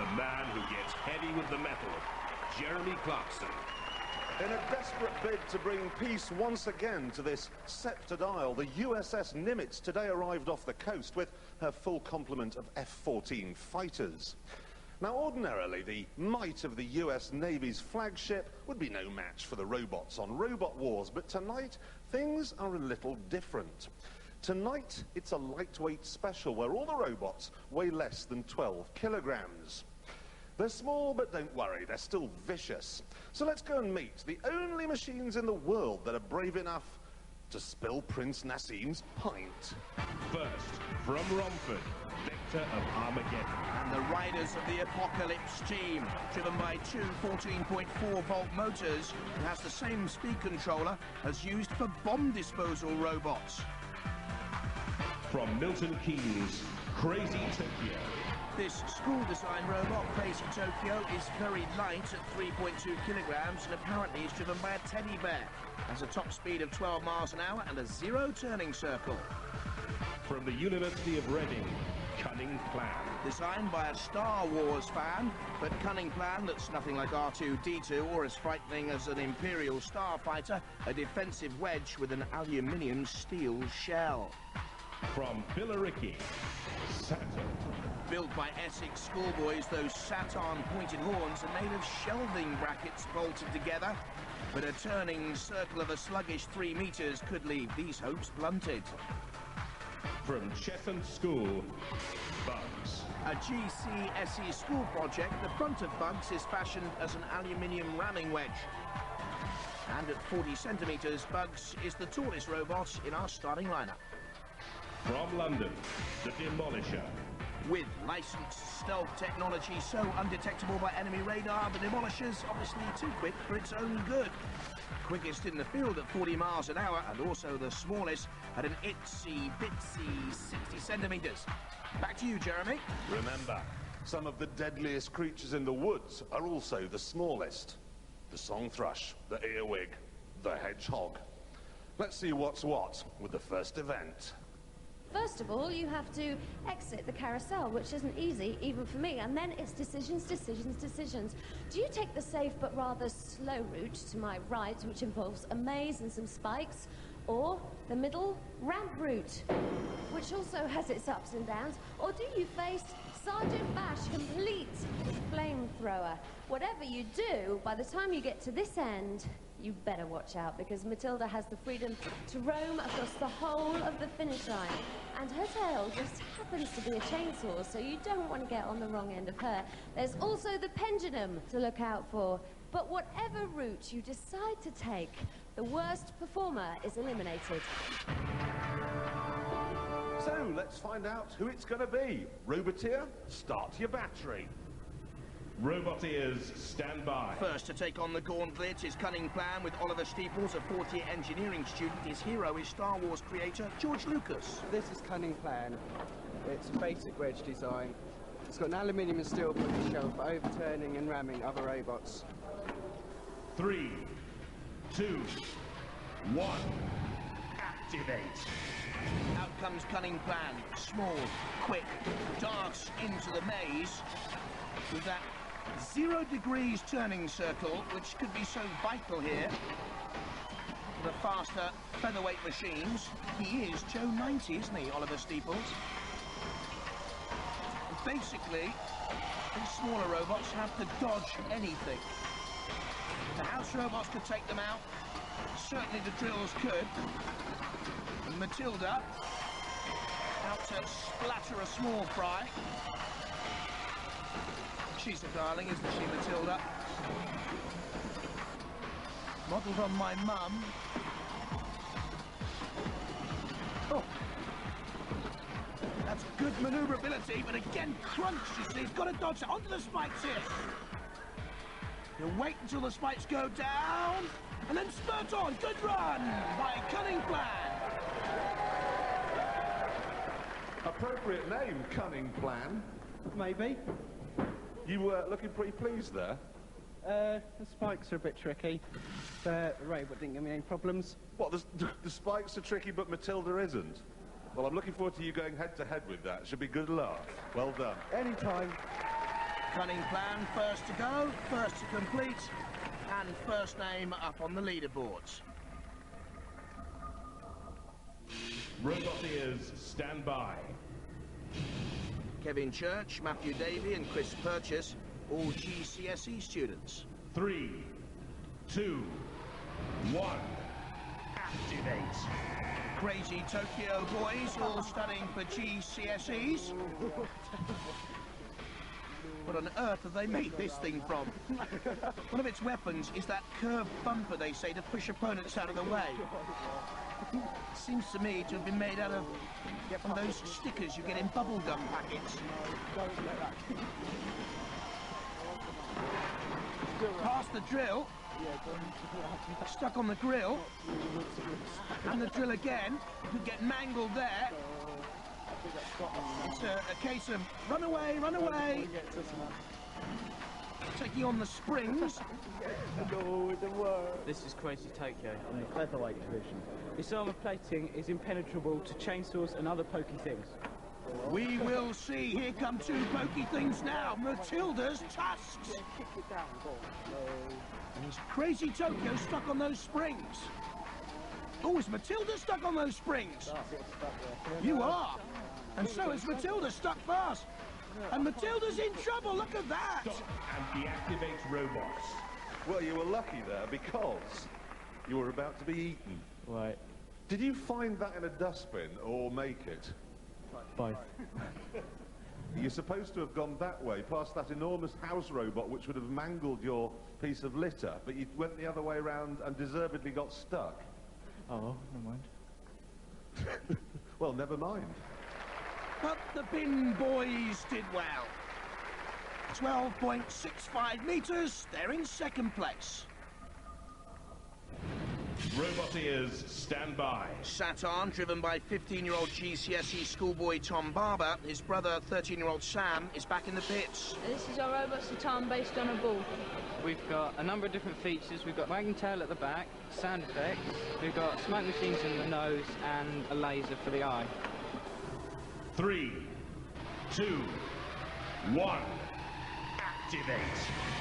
the man who gets heavy with the metal, Jeremy Clarkson. In a desperate bid to bring peace once again to this sceptred isle, the USS Nimitz today arrived off the coast with her full complement of F-14 fighters. Now, ordinarily, the might of the US Navy's flagship would be no match for the robots on Robot Wars, but tonight, things are a little different. Tonight, it's a lightweight special where all the robots weigh less than 12 kilograms. They're small, but don't worry, they're still vicious. So let's go and meet the only machines in the world that are brave enough to spill Prince Nassim's pint. First, from Romford, Victor of Armageddon. And the riders of the Apocalypse team, driven by two 14.4-volt motors, who has the same speed controller as used for bomb disposal robots. From Milton Keynes, Crazy Tokyo. This school-designed robot, Crazy Tokyo, is very light at 3.2 kilograms and apparently is driven by a teddy bear. Has a top speed of 12 miles an hour and a zero turning circle. From the University of Reading, Cunning Plan. Designed by a Star Wars fan, but cunning plan that's nothing like R2-D2 or as frightening as an Imperial starfighter, a defensive wedge with an aluminium steel shell. From Billericay, Saturn. Built by Essex schoolboys, those Saturn pointed horns are made of shelving brackets bolted together, but a turning circle of a sluggish 3 meters could leave these hopes blunted. From Cheshunt School, Bugs. A GCSE school project, the front of Bugs is fashioned as an aluminium ramming wedge. And at 40 centimeters, Bugs is the tallest robot in our starting lineup. From London, the Demolisher. With licensed stealth technology so undetectable by enemy radar, the Demolisher's obviously too quick for its own good. Quickest in the field at 40 miles an hour, and also the smallest at an itsy-bitsy 60 centimeters. Back to you, Jeremy. Remember, some of the deadliest creatures in the woods are also the smallest. The song thrush, the earwig, the hedgehog. Let's see what's what with the first event. First of all, you have to exit the carousel, which isn't easy, even for me, and then it's decisions, decisions, decisions. Do you take the safe but rather slow route to my right, which involves a maze and some spikes, or the middle ramp route, which also has its ups and downs, or do you face Sergeant Bash, complete flamethrower? Whatever you do, by the time you get to this end, you better watch out, because Matilda has the freedom to roam across the whole of the finish line. And her tail just happens to be a chainsaw, so you don't want to get on the wrong end of her. There's also the pendulum to look out for. But whatever route you decide to take, the worst performer is eliminated. So, let's find out who it's going to be. Roboteer, start your battery. Roboteers, stand by. First to take on the gauntlet is Cunning Plan with Oliver Steeples, a fourth-year engineering student. His hero is Star Wars creator George Lucas. This is Cunning Plan. It's a basic wedge design. It's got an aluminium and steel body shell for overturning and ramming other robots. 3, 2, 1, activate. Out comes Cunning Plan. Small, quick, darts into the maze with that 0 degrees turning circle, which could be so vital here for the faster featherweight machines. He is Joe 90, isn't he, Oliver Steeples? Basically, these smaller robots have to dodge anything. The house robots could take them out. Certainly the drills could. And Matilda out to splatter a small fry. She's a darling, isn't she, Matilda? Modelled on my mum. Oh. That's good manoeuvrability, but again, crunch, you see. He's got to dodge it onto the spikes here. He'll wait until the spikes go down, and then spurt on. Good run by Cunning Plan. Appropriate name, Cunning Plan. Maybe. You were looking pretty pleased there. The spikes are a bit tricky. The robot didn't give me any problems. What, the spikes are tricky, but Matilda isn't? Well, I'm looking forward to you going head-to-head with that. Should be good luck. Well done. Anytime. Cunning plan, first to go, first to complete, and first name up on the leaderboards. Robot ears, stand by. Kevin Church, Matthew Davey and Chris Purchase, all GCSE students. 3, 2, 1. Activate. Crazy Tokyo boys, all studying for GCSEs. What on earth have they made this thing from? One of its weapons is that curved bumper, they say, to push opponents out of the way. Seems to me to have been made out of one of those stickers you get in bubblegum packets. Past the drill. Stuck on the grill. And the drill again. Could get mangled there. It's a case of run away, run away. Taking on the springs. This is Crazy Tokyo in the featherweight division. This armour plating is impenetrable to chainsaws and other pokey things. We will see. Here come two pokey things now. Matilda's tusks. And is Crazy Tokyo stuck on those springs? Oh, is Matilda stuck on those springs? You are. And so is Matilda, stuck fast. And Matilda's in trouble, look at that! Stop and deactivate robots. Well, you were lucky there because you were about to be eaten. Right. Did you find that in a dustbin or make it? Both. You're supposed to have gone that way, past that enormous house robot which would have mangled your piece of litter, but you went the other way around and deservedly got stuck. Oh, never mind. Well, never mind. But the bin boys did well. 12.65 metres, they're in second place. Robot ears, stand by. Saturn, driven by 15-year-old GCSE schoolboy Tom Barber, his brother, 13-year-old Sam, is back in the pits. This is our robot Saturn based on a ball. We've got a number of different features. We've got wagging tail at the back, sound effects, we've got smoke machines in the nose and a laser for the eye. 3, 2, 1. Activate.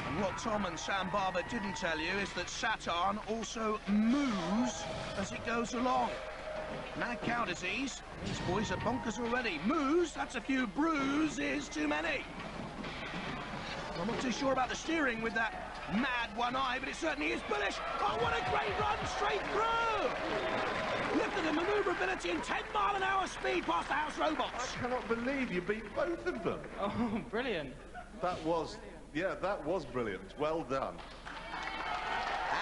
And what Tom and Sam Barber didn't tell you is that Saturn also moves as it goes along. Mad cow disease. These boys are bonkers already. Moves, that's a few bruises too many. I'm not too sure about the steering with that mad one eye, but it certainly is bullish. Oh, what a great run straight through! Lifted the manoeuvrability in 10-mile-an-hour speed past the house robots. I cannot believe you beat both of them. Oh, brilliant. That was brilliant. Well done.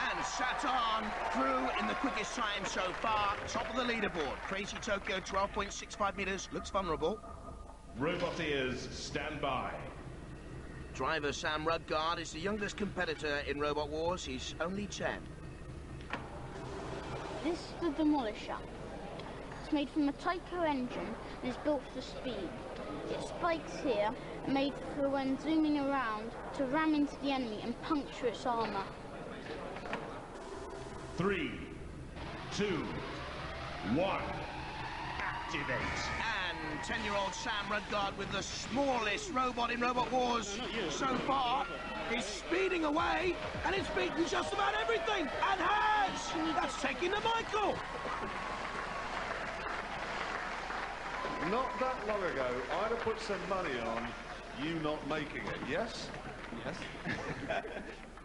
And Saturn through in the quickest time so far, top of the leaderboard. Crazy Tokyo, 12.65 metres, looks vulnerable. Robot ears, stand by. Driver Sam Rudgard is the youngest competitor in Robot Wars. He's only 10. This is the Demolisher. It's made from a Tyco engine and is built for speed. Its spikes here are made for when zooming around to ram into the enemy and puncture its armour. 3, 2, 1. Activate. And 10-year-old Sam Rudgard with the smallest robot in Robot Wars so far is speeding away and it's beaten just about everything and has! That's taking the Michael! Not that long ago, I'd have put some money on you not making it, yes? Yes.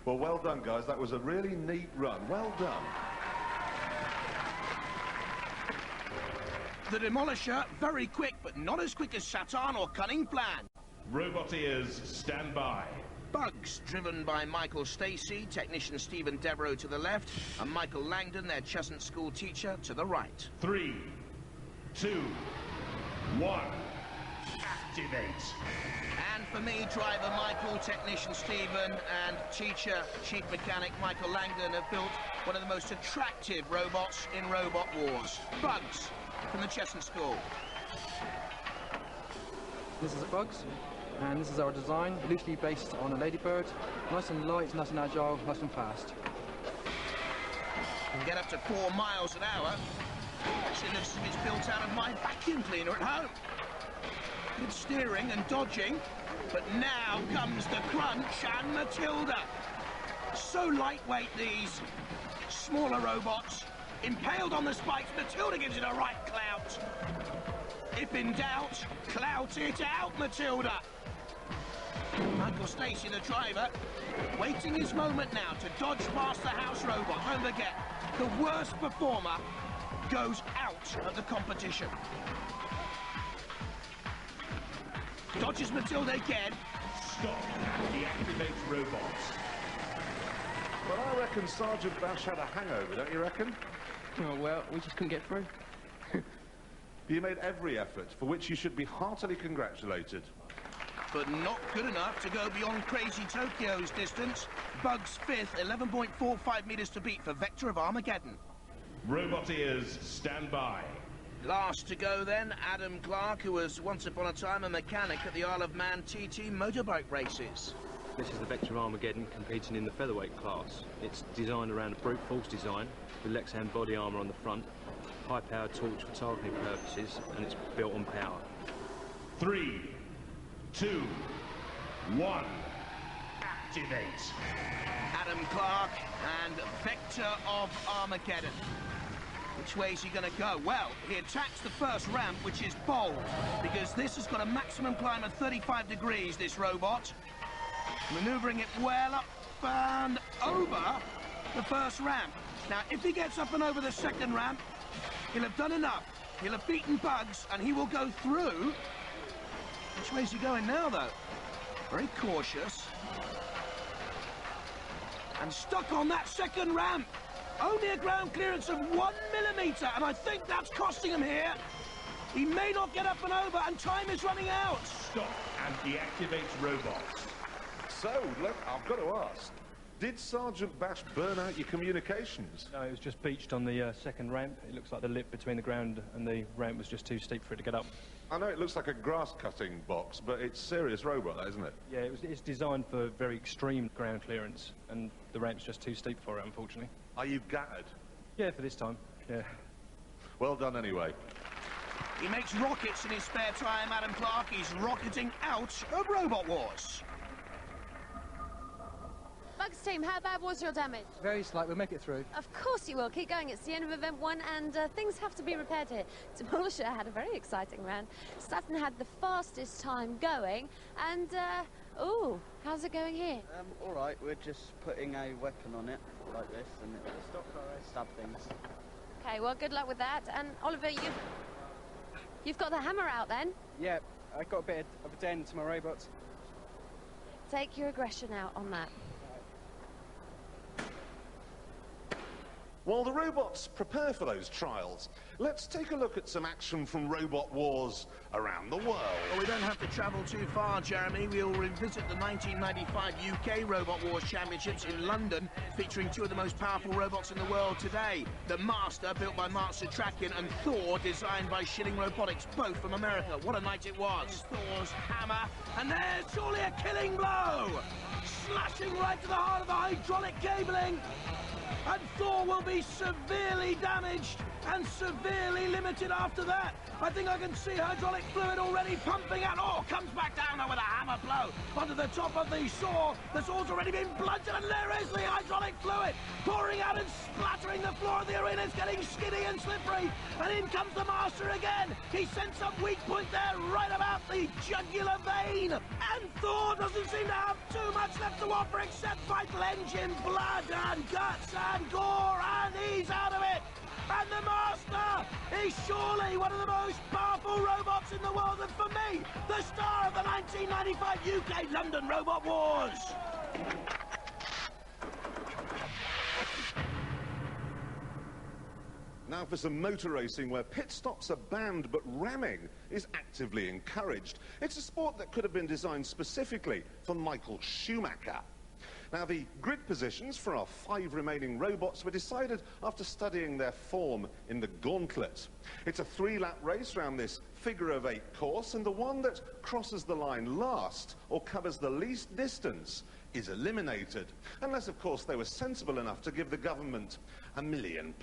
Well, well done, guys. That was a really neat run. Well done. The Demolisher, very quick, but not as quick as Saturn or Cunning Plan. Robot ears, stand by. Bugs, driven by Michael Stacey, technician Stephen Devereux to the left, and Michael Langdon, their Cheshunt School teacher, to the right. 3, 2, 1. Activate. And for me, driver Michael, technician Stephen, and teacher, chief mechanic Michael Langdon have built one of the most attractive robots in Robot Wars. Bugs, from the Cheshunt School. This is Bugs, and this is our design, loosely based on a ladybird. Nice and light, nice and agile, nice and fast. Can get up to 4 miles an hour. Actually looks as if it's built out of my vacuum cleaner at home. Good steering and dodging. But now comes the crunch and Matilda. So lightweight, these smaller robots. Impaled on the spikes, Matilda gives it a right clout. If in doubt, clout it out, Matilda. Michael Stacey, the driver, waiting his moment now to dodge past the house robot. Don't forget, the worst performer goes out of the competition. Dodges Matilda again. Stop. Deactivate robots. Well, I reckon Sergeant Bash had a hangover, don't you reckon? Oh, well, we just couldn't get through. You made every effort, for which you should be heartily congratulated. But not good enough to go beyond Crazy Tokyo's distance. Bug's fifth, 11.45 metres to beat for Vector of Armageddon. Robot ears, stand by. Last to go then, Adam Clark, who was once upon a time a mechanic at the Isle of Man TT motorbike races. This is the Vector of Armageddon competing in the featherweight class. It's designed around a brute force design with Lexan body armour on the front, high-powered torch for targeting purposes, and it's built on power. 3, 2, 1. Activate. Adam Clark and Vector of Armageddon. Which way is he going to go? Well, he attacks the first ramp, which is bold, because this has got a maximum climb of 35 degrees, this robot. Manoeuvring it well up and over the first ramp. Now, if he gets up and over the second ramp, he'll have done enough. He'll have beaten Bugs, and he will go through. Which way is he going now, though? Very cautious. And stuck on that second ramp. Only a ground clearance of 1 millimetre, and I think that's costing him here. He may not get up and over, and time is running out. Stop and deactivate robots. So, look, I've got to ask, did Sergeant Bash burn out your communications? No, it was just beached on the second ramp. It looks like the lip between the ground and the ramp was just too steep for it to get up. I know it looks like a grass-cutting box, but it's a serious robot, that, isn't it? Yeah, it's designed for very extreme ground clearance, and the ramp's just too steep for it, unfortunately. Are you gutted? Yeah, for this time, yeah. Well done, anyway. He makes rockets in his spare time, Adam Clark. He's rocketing out of Robot Wars. Bugs team, how bad was your damage? Very slight, we'll make it through. Of course you will. Keep going. It's the end of event 1, and things have to be repaired here. Demolisher had a very exciting round. Staten had the fastest time going, and, ooh, how's it going here? All right, we're just putting a weapon on it, like this, and it'll stab things. Okay, well, good luck with that. And, Oliver, you've got the hammer out, then? Yeah, I got a bit of a dent to my robots. Take your aggression out on that. While the robots prepare for those trials, let's take a look at some action from Robot Wars around the world. Well, we don't have to travel too far, Jeremy. We'll revisit the 1995 UK Robot Wars Championships in London, featuring two of the most powerful robots in the world today. The Master, built by Mark Satrakian, and Thor, designed by Schilling Robotics, both from America. What a night it was. Thor's hammer, and there's surely a killing blow! Slashing right to the heart of the hydraulic cabling. And Thor will be severely damaged and severely limited after that. I think I can see hydraulic fluid already pumping out. Oh, comes back down now with a hammer blow onto the top of the saw. The saw's already been bludgeoned, and there is the hydraulic fluid pouring out and splattering the floor of the arena. It's getting skiddy and slippery. And in comes the Master again. He sends up weak point there right about the jugular vein. And Thor doesn't seem to have too much left to offer except vital engine, blood and guts and gore, and he's out of it. And the Master is surely one of the most powerful robots in the world, and for me, the star of the 1995 UK London Robot Wars. Now for some motor racing where pit stops are banned but ramming is actively encouraged. It's a sport that could have been designed specifically for Michael Schumacher. Now, the grid positions for our 5 remaining robots were decided after studying their form in the gauntlet. It's a 3-lap race around this figure-of-8 course, and the one that crosses the line last or covers the least distance is eliminated. Unless, of course, they were sensible enough to give the government £1 million.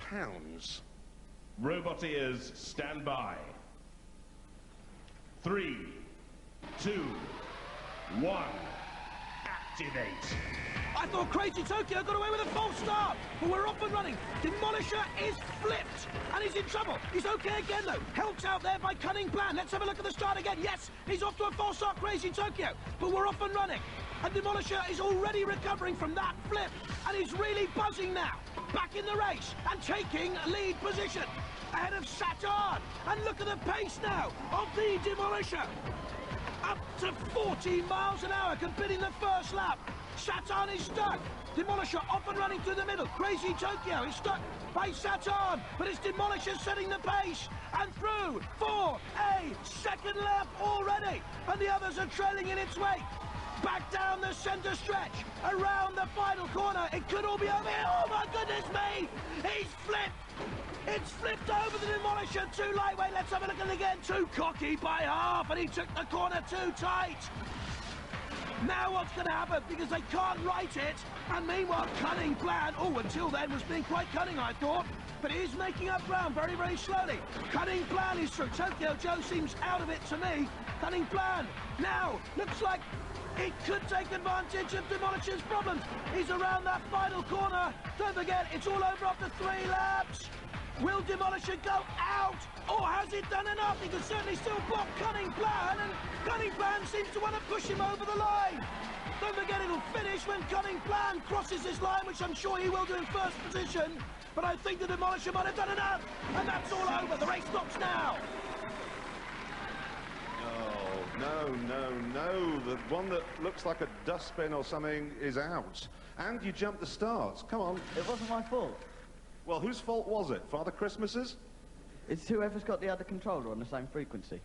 Robot ears, stand by. 3, 2, 1. Activate. I thought Crazy Tokyo got away with a false start, but we're off and running. Demolisher is flipped, and he's in trouble. He's okay again, though. Helped out there by Cunning Plan. Let's have a look at the start again. Yes, he's off to a false start, Crazy Tokyo, but we're off and running. And Demolisher is already recovering from that flip, and he's really buzzing now. Back in the race, and taking lead position. Ahead of Saturn, and look at the pace now of the Demolisher. Up to 40 miles an hour, completing the first lap. Saturn is stuck. Demolisher off and running through the middle. Crazy Tokyo is stuck by Saturn, but it's Demolisher setting the pace. And through for a second lap already. And the others are trailing in its wake. Back down the centre stretch, around the final corner. It could all be over here. Oh my goodness me! He's flipped. It's flipped over the Demolisher. Too lightweight. Let's have a look at it again. Too cocky by half, and he took the corner too tight. Now what's going to happen? Because they can't right it. And meanwhile, Cunning Plan, oh, until then was being quite cunning, I thought. But he is making up ground very, very slowly. Cunning Plan is through. Tokyo Joe seems out of it to me. Cunning Plan now looks like it could take advantage of Demolisher's problems. He's around that final corner. Don't forget, it's all over after 3 laps. Will Demolisher go out? Or has it done enough? He can certainly still block Cunning Plan, and Cunning Plan seems to want to push him over the line. Don't forget, it'll finish when Cunning Plan crosses this line, which I'm sure he will do in first position. But I think the Demolisher might have done enough, and that's all over. The race stops now. Oh, no. The one that looks like a dustbin or something is out. And you jumped the start. Come on. It wasn't my fault. Well, whose fault was it? Father Christmas's? It's whoever's got the other controller on the same frequency.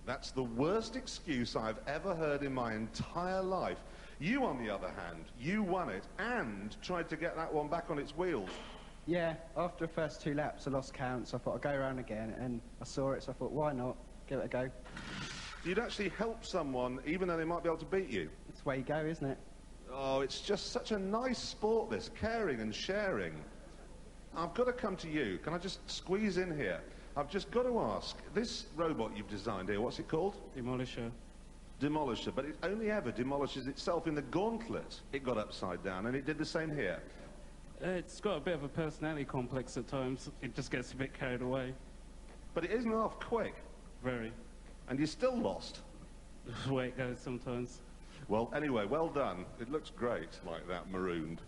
That's the worst excuse I've ever heard in my entire life. You, on the other hand, you won it and tried to get that one back on its wheels. Yeah, after the first 2 laps, I lost count, so I thought I'd go around again, and I saw it, so I thought, why not? Give it a go. You'd actually help someone, even though they might be able to beat you. That's the way you go, isn't it? Oh, it's just such a nice sport, this, caring and sharing. I've got to come to you. Can I just squeeze in here? I've just got to ask, this robot you've designed here, what's it called? Demolisher. Demolisher, but it only ever demolishes itself in the gauntlet. It got upside down, and it did the same here. It's got a bit of a personality complex at times. It just gets a bit carried away. But it isn't half quick. Very. And you're still lost. That's the way it goes sometimes. Well, anyway, well done. It looks great, like that, marooned.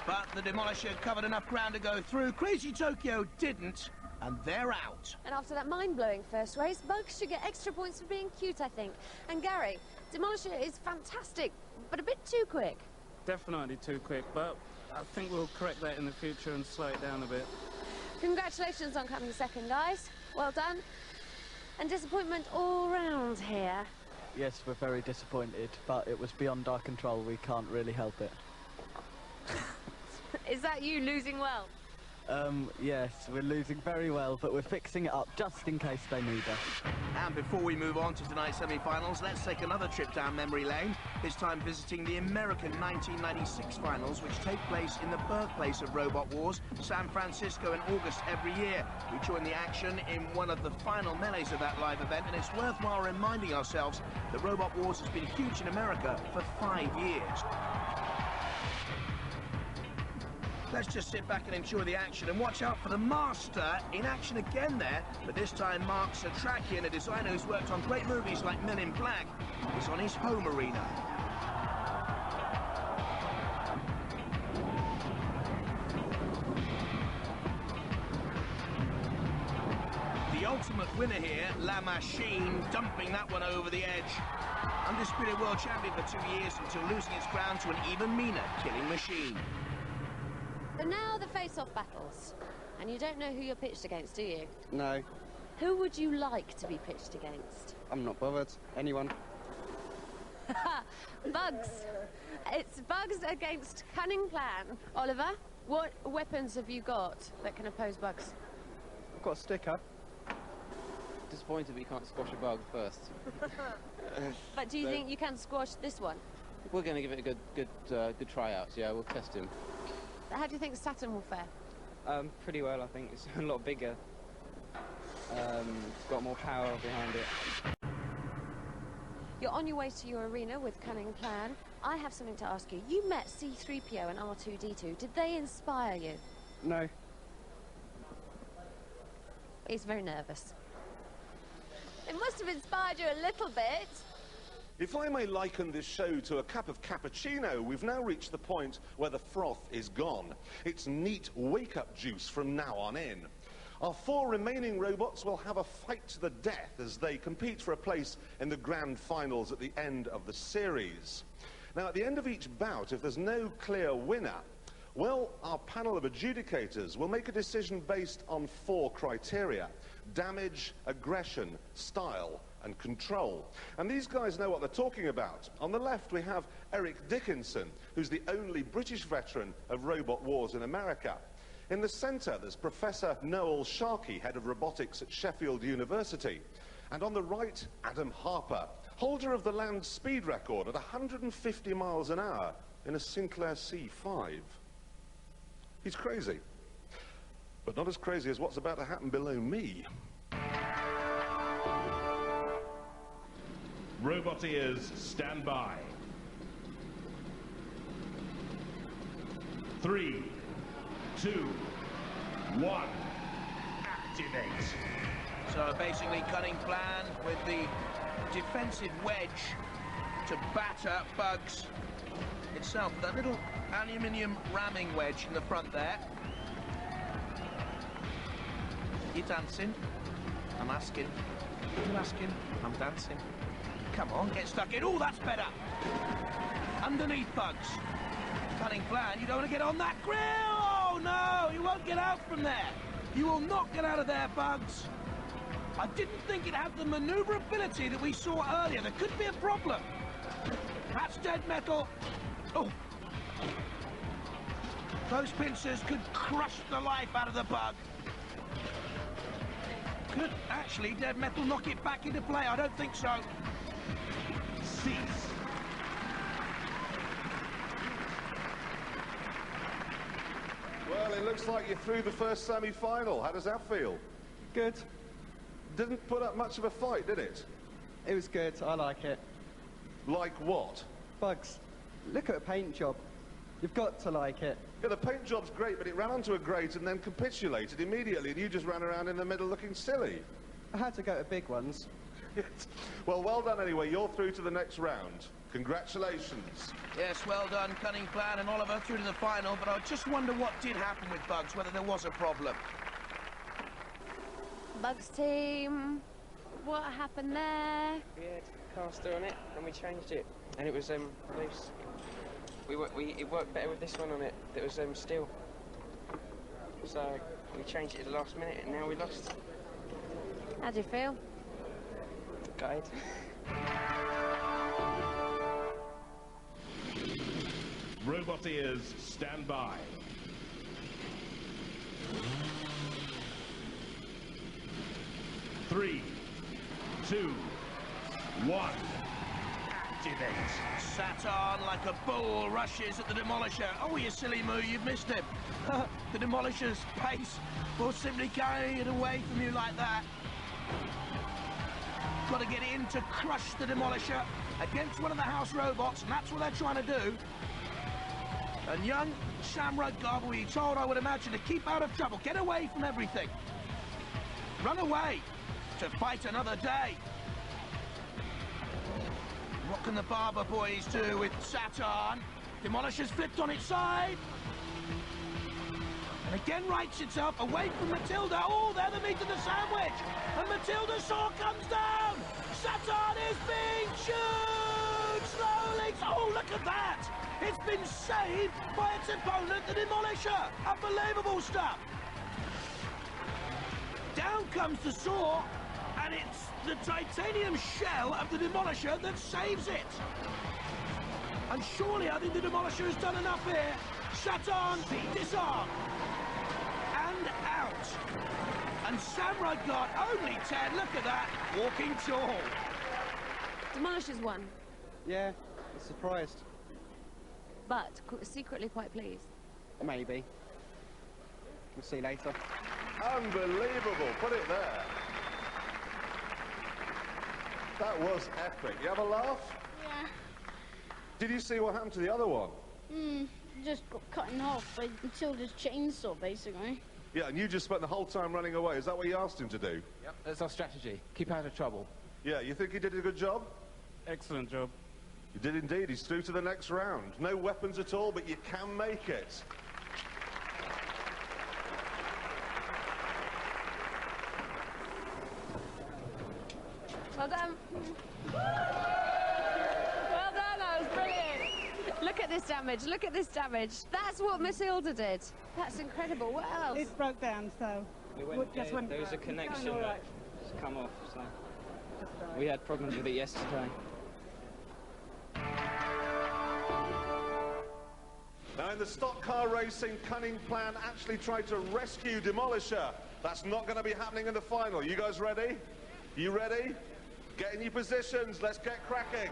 But the Demolisher covered enough ground to go through. Crazy Tokyo didn't, and they're out. And after that mind-blowing first race, Bugs should get extra points for being cute, I think. And Gary, Demolisher is fantastic, but a bit too quick. Definitely too quick, but I think we'll correct that in the future and slow it down a bit. Congratulations on coming second, guys. Well done. And disappointment all round here. Yes, we're very disappointed, but it was beyond our control. We can't really help it. Is that you losing well? Yes, we're losing very well, but we're fixing it up just in case they need us. And before we move on to tonight's semi-finals, let's take another trip down memory lane, this time visiting the American 1996 finals, which take place in the birthplace of Robot Wars, San Francisco, in August every year. We join the action in one of the final melees of that live event, and it's worthwhile reminding ourselves that Robot Wars has been huge in America for 5 years. Let's just sit back and enjoy the action and watch out for the Master in action again there. But this time Mark Satrakian, a designer who's worked on great movies like Men in Black, is on his home arena. The ultimate winner here, La Machine, dumping that one over the edge. Undisputed world champion for 2 years until losing its crown to an even meaner Killing Machine. So now the face-off battles. And you don't know who you're pitched against, do you? No, Who would you like to be pitched against? I'm not bothered. Anyone. Bugs. It's Bugs against Cunning Plan. Oliver, what weapons have you got that can oppose Bugs? I've got a sticker. Disappointed we can't squash a bug first. But do you think you can squash this one? We're going to give it a good tryouts. Yeah, we'll test him. How do you think Saturn will fare? Pretty well, I think. It's a lot bigger. Got more power behind it. You're on your way to your arena with Cunning Plan. I have something to ask you. You met C-3PO and R2-D2. Did they inspire you? No. He's very nervous. It must have inspired you a little bit. If I may liken this show to a cup of cappuccino, we've now reached the point where the froth is gone. It's neat wake-up juice from now on in. Our 4 remaining robots will have a fight to the death as they compete for a place in the grand finals at the end of the series. Now, at the end of each bout, if there's no clear winner, well, our panel of adjudicators will make a decision based on 4 criteria: damage, aggression, style, and control. And these guys know what they're talking about. On the left, we have Eric Dickinson, who's the only British veteran of robot wars in America. In the centre, there's Professor Noel Sharkey, head of robotics at Sheffield University. And on the right, Adam Harper, holder of the land speed record at 150 miles an hour in a Sinclair C5. He's crazy, but not as crazy as what's about to happen below me. Roboteers, stand by. 3, 2, 1, activate. So basically Cunning Plan with the defensive wedge to batter Bugs itself. That little aluminium ramming wedge in the front there. You're dancing. I'm asking. You're asking. I'm dancing. Come on, get stuck in. Oh, that's better. Underneath Bugs. Cunning Plan, you don't want to get on that grill. Oh, no, you won't get out from there. You will not get out of there, Bugs. I didn't think it had the maneuverability that we saw earlier. There could be a problem. That's dead metal. Oh. Those pincers could crush the life out of the Bug. Could actually dead metal knock it back into play? I don't think so. Cease. Well, it looks like you're through the first semi-final. How does that feel? Good. Didn't put up much of a fight, did it? It was good. I like it. Like what? Bugs, look at the paint job. You've got to like it. Yeah, the paint job's great, but it ran onto a grate and then capitulated immediately, and you just ran around in the middle looking silly. I had to go to big ones. Well, well done anyway. You're through to the next round. Congratulations. Yes, well done, Cunning Plan and Oliver through to the final, but I just wonder what did happen with Bugs, whether there was a problem. Bugs team, what happened there? We had caster on it and we changed it, and it was loose. It worked better with this one on it that was steel. So we changed it at the last minute and now we lost. How do you feel? Gutted. Roboteers, stand by. 3, 2, 1, activate. Saturn, like a bull, rushes at the Demolisher. Oh, you silly moo, you've missed him. The Demolisher's pace will simply carry it away from you like that. Got to get in to crush the Demolisher against one of the house robots, and that's what they're trying to do. And young Sam Rudgard will be told, I would imagine, to keep out of trouble. Get away from everything. Run away to fight another day. What can the Barber boys do with Saturn? Demolisher's flipped on its side. And again rights itself away from Matilda. Oh, they're the meat of the sandwich. And Matilda's saw comes down. Saturn is being chewed slowly. Oh, look at that. It's been saved by its opponent, the Demolisher. Unbelievable stuff. Down comes the saw, and it's the titanium shell of the Demolisher that saves it. And surely I think the Demolisher has done enough here. Saturn, disarm. And out. And Sam Rudgard, only 10, look at that, walking tall. Demolisher's won. Yeah, I was surprised. But secretly quite pleased. Maybe. We'll see later. Unbelievable. Put it there. That was epic. You have a laugh? Yeah. Did you see what happened to the other one? Just got cut in half by Matilda's chainsaw, basically. Yeah, and you just spent the whole time running away. Is that what you asked him to do? Yep, that's our strategy. Keep out of trouble. Yeah, you think he did a good job? Excellent job. He did indeed. He's through to the next round. No weapons at all, but you can make it. Well done. Well done, that was brilliant. Look at this damage, look at this damage. That's what Matilda did. That's incredible. What else? It broke down, so... There was a connection that's come off, so... We had problems with it yesterday. Now, in the stock car racing, Cunning Plan actually tried to rescue Demolisher. That's not going to be happening in the final. You guys ready? You ready? Get in your positions. Let's get cracking.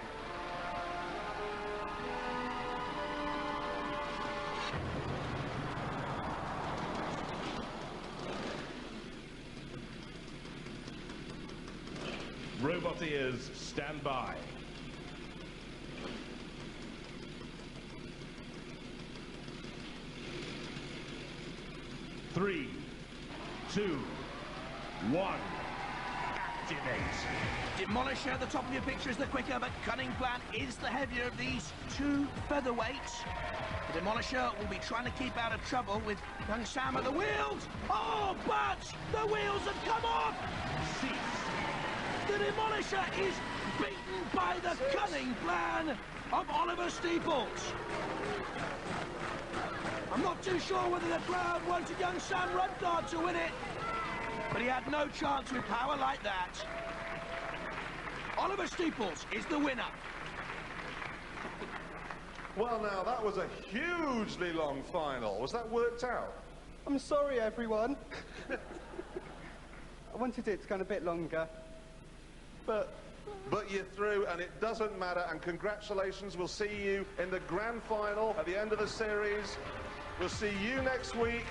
Robot ears, stand by. Three, two, one. Activate. Demolisher at the top of your picture is the quicker, but Cunning Plan is the heavier of these two featherweights. The Demolisher will be trying to keep out of trouble with young Sam at the wheels. Oh, but the wheels have come off! Cease. The Demolisher is beaten by the Cunning Plan of Oliver Steeples. I'm not too sure whether the crowd wanted young Sam Rudnard to win it, but he had no chance with power like that. Oliver Steeples is the winner. Well, now, that was a hugely long final. Was that worked out? I'm sorry, everyone. I wanted it to go a bit longer. But you're through, and it doesn't matter, and congratulations. We'll see you in the grand final at the end of the series. We'll see you next week.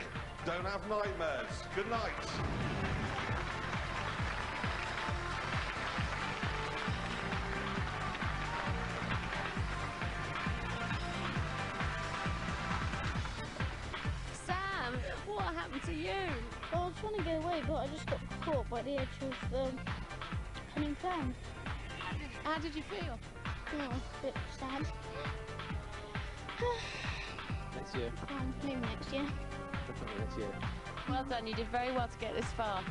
Don't have nightmares. Good night. Sam, what happened to you? Well, I was trying to get away, but I just got caught by the edge of the Cunning Plan. How did you feel? Oh, a bit sad. Next year. Maybe next year. Definitely next year. Well done, you did very well to get this far.